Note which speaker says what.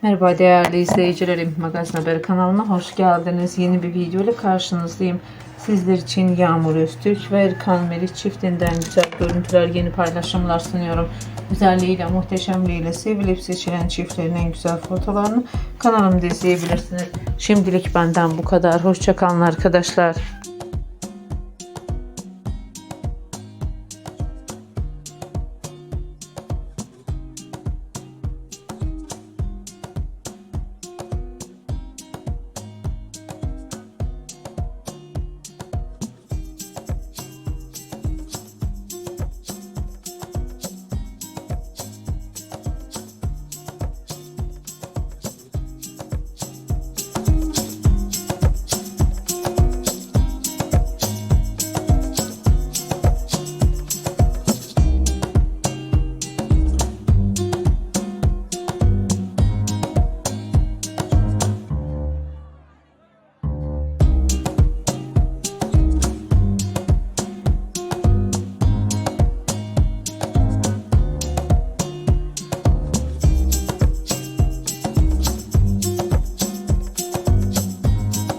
Speaker 1: Merhaba değerli izleyicilerim, Magazin Haber kanalına hoş geldiniz. Yeni bir video ile karşınızdayım. Sizler için Yağmur Öztürk ve Erkan çiftinden güzel görüntüler, yeni paylaşımlar sunuyorum. Güzelliğiyle, muhteşemliğiyle sevilip seçilen çiftlerin en güzel fotolarını kanalımda izleyebilirsiniz. Şimdilik benden bu kadar. Hoşça kalın arkadaşlar.